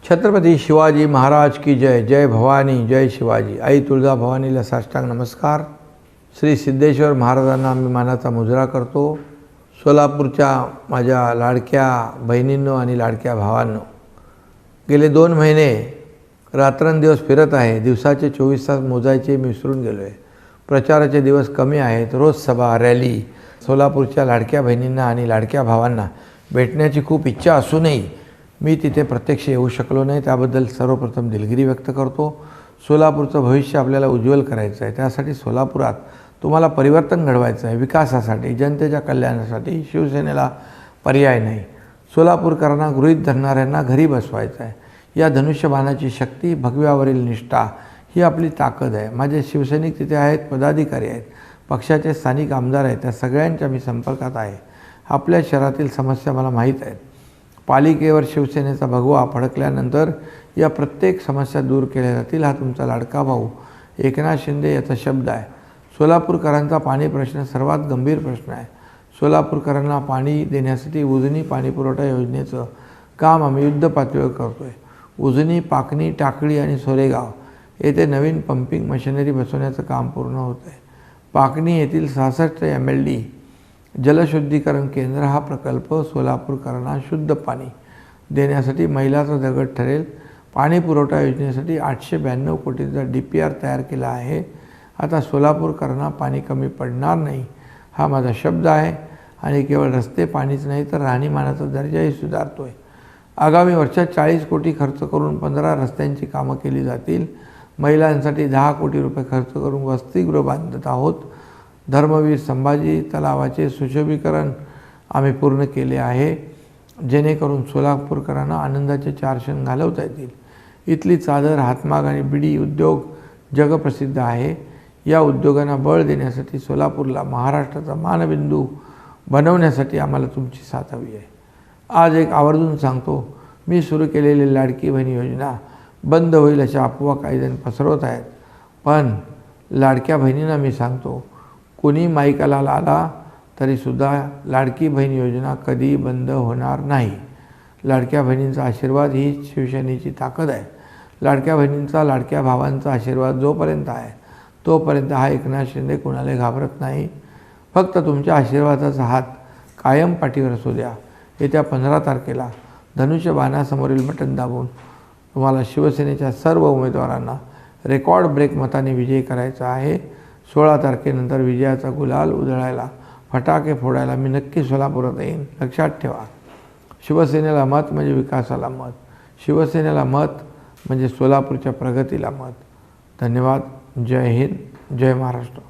छत्रपती शिवाजी महाराज की जय. जय भवानी, जय शिवाजी. आई तुळजा भवानीला साष्टांग नमस्कार. श्री सिद्धेश्वर महाराजांना मी मानाचा मुजरा करतो. सोलापूरच्या माझ्या लाडक्या बहिणींनो आणि लाडक्या भावांनो, गेले 2 महिने रात्रंदिवस फिरत आहे. दिवसाचे 24 तास मोजायचे मी विसरून गेलो आहे. प्रचाराचे दिवस कमी आहेत. रोज सभा, रॅली. सोलापूरच्या लाडक्या बहिणींना आणि लाडक्या भावांना भेटण्याची खूप इच्छा असूनही मी तिथे प्रत्यक्ष येऊ शकलो नाही. त्याबद्दल सर्वप्रथम दिलगिरी व्यक्त करतो. सोलापूरचं भविष्य आपल्याला उज्ज्वल करायचं आहे. त्यासाठी सोलापुरात तुम्हाला परिवर्तन घडवायचं आहे. विकासासाठी, जनतेच्या कल्याणासाठी शिवसेनेला पर्याय नाही. सोलापूरकरांना गृहीत धरणाऱ्यांना घरी बसवायचं आहे. या धनुष्यबाणाची शक्ती, भगव्यावरील निष्ठा ही आपली ताकद आहे. माझे शिवसैनिक तिथे आहेत, पदाधिकारी आहेत, पक्षाचे स्थानिक आमदार आहेत. त्या सगळ्यांच्या मी संपर्कात आहे. आपल्या शहरातील समस्या मला माहीत आहेत. पालिकेवर शिवसेनेचा भगवा फडकल्यानंतर या प्रत्येक समस्या दूर केल्या जातील. हा तुमचा लाडका भाऊ एकनाथ शिंदे याचा शब्द आहे. सोलापूरकरांचा पाणी प्रश्न सर्वात गंभीर प्रश्न आहे. सोलापूरकरांना पाणी देण्यासाठी उजनी पाणी पुरवठा योजनेचं काम आम्ही युद्धपातळीवर करतो आहे. उजनी, पाकणी, टाकळी आणि सोरेगाव येथे नवीन पंपिंग मशिनरी बसवण्याचं काम पूर्ण होत आहे. पाकणी येथील 66 MLD जलशुद्धीकरण केंद्र हा प्रकल्प सोलापूरकरांना शुद्ध पाणी देण्यासाठी मैलाचा दगड ठरेल. पाणी पुरवठा योजनेसाठी 892 कोटींचा DPR तयार केला आहे. आता सोलापूरकरांना पाणी कमी पडणार नाही, हा माझा शब्द आहे. आणि केवळ रस्ते, पाणीच नाही तर राहणीमानाचा दर्जाही सुधारतो आहे. आगामी वर्षात 40 कोटी खर्च करून 15 रस्त्यांची कामं केली जातील. महिलांसाठी 10 कोटी रुपये खर्च करून वसतिगृह बांधत आहोत. धर्मवीर संभाजी तलावाचे सुशोभीकरण आम्ही पूर्ण केले आहे, जेणेकरून सोलापूरकरांना आनंदाचे 4 क्षण घालवता येतील. इथली चादर, हातमाग आणि बिडी उद्योग जगप्रसिद्ध आहे. या उद्योगांना बळ देण्यासाठी, सोलापूरला महाराष्ट्राचा मानबिंदू बनवण्यासाठी आम्हाला तुमची साथ हवी आहे. आज एक आवर्जून सांगतो, मी सुरू केलेली लाडकी बहीण योजना बंद होईल अशा अफवा काहीजण पसरवत आहेत. पण लाडक्या बहिणींना मी सांगतो, कोणी माईकाला आला तरीसुद्धा लाडकी बहीण योजना कधी बंद होणार नाही. लाडक्या बहिणींचा आशीर्वाद ही शिवसेनेची ताकद आहे. लाडक्या बहिणींचा, लाडक्या भावांचा आशीर्वाद जोपर्यंत आहे तोपर्यंत हा एकनाथ शिंदे कोणाला घाबरत नाही. फक्त तुमच्या आशीर्वादाचा हात कायम पाठीवर असू द्या. येत्या 15 तारखेला धनुष्यबाणासमोरील बटन दाबून तुम्हाला शिवसेनेच्या सर्व उमेदवारांना रेकॉर्ड ब्रेक मताने विजयी करायचा आहे. 16 तारखेनंतर विजयाचा गुलाल उधळायला, फटाके फोडायला मी नक्की सोलापुरात येईन. लक्षात ठेवा, शिवसेनेला मत म्हणजे विकासाला मत. शिवसेनेला मत म्हणजे सोलापूरच्या प्रगतीला मत. धन्यवाद. जय हिंद, जय महाराष्ट्र.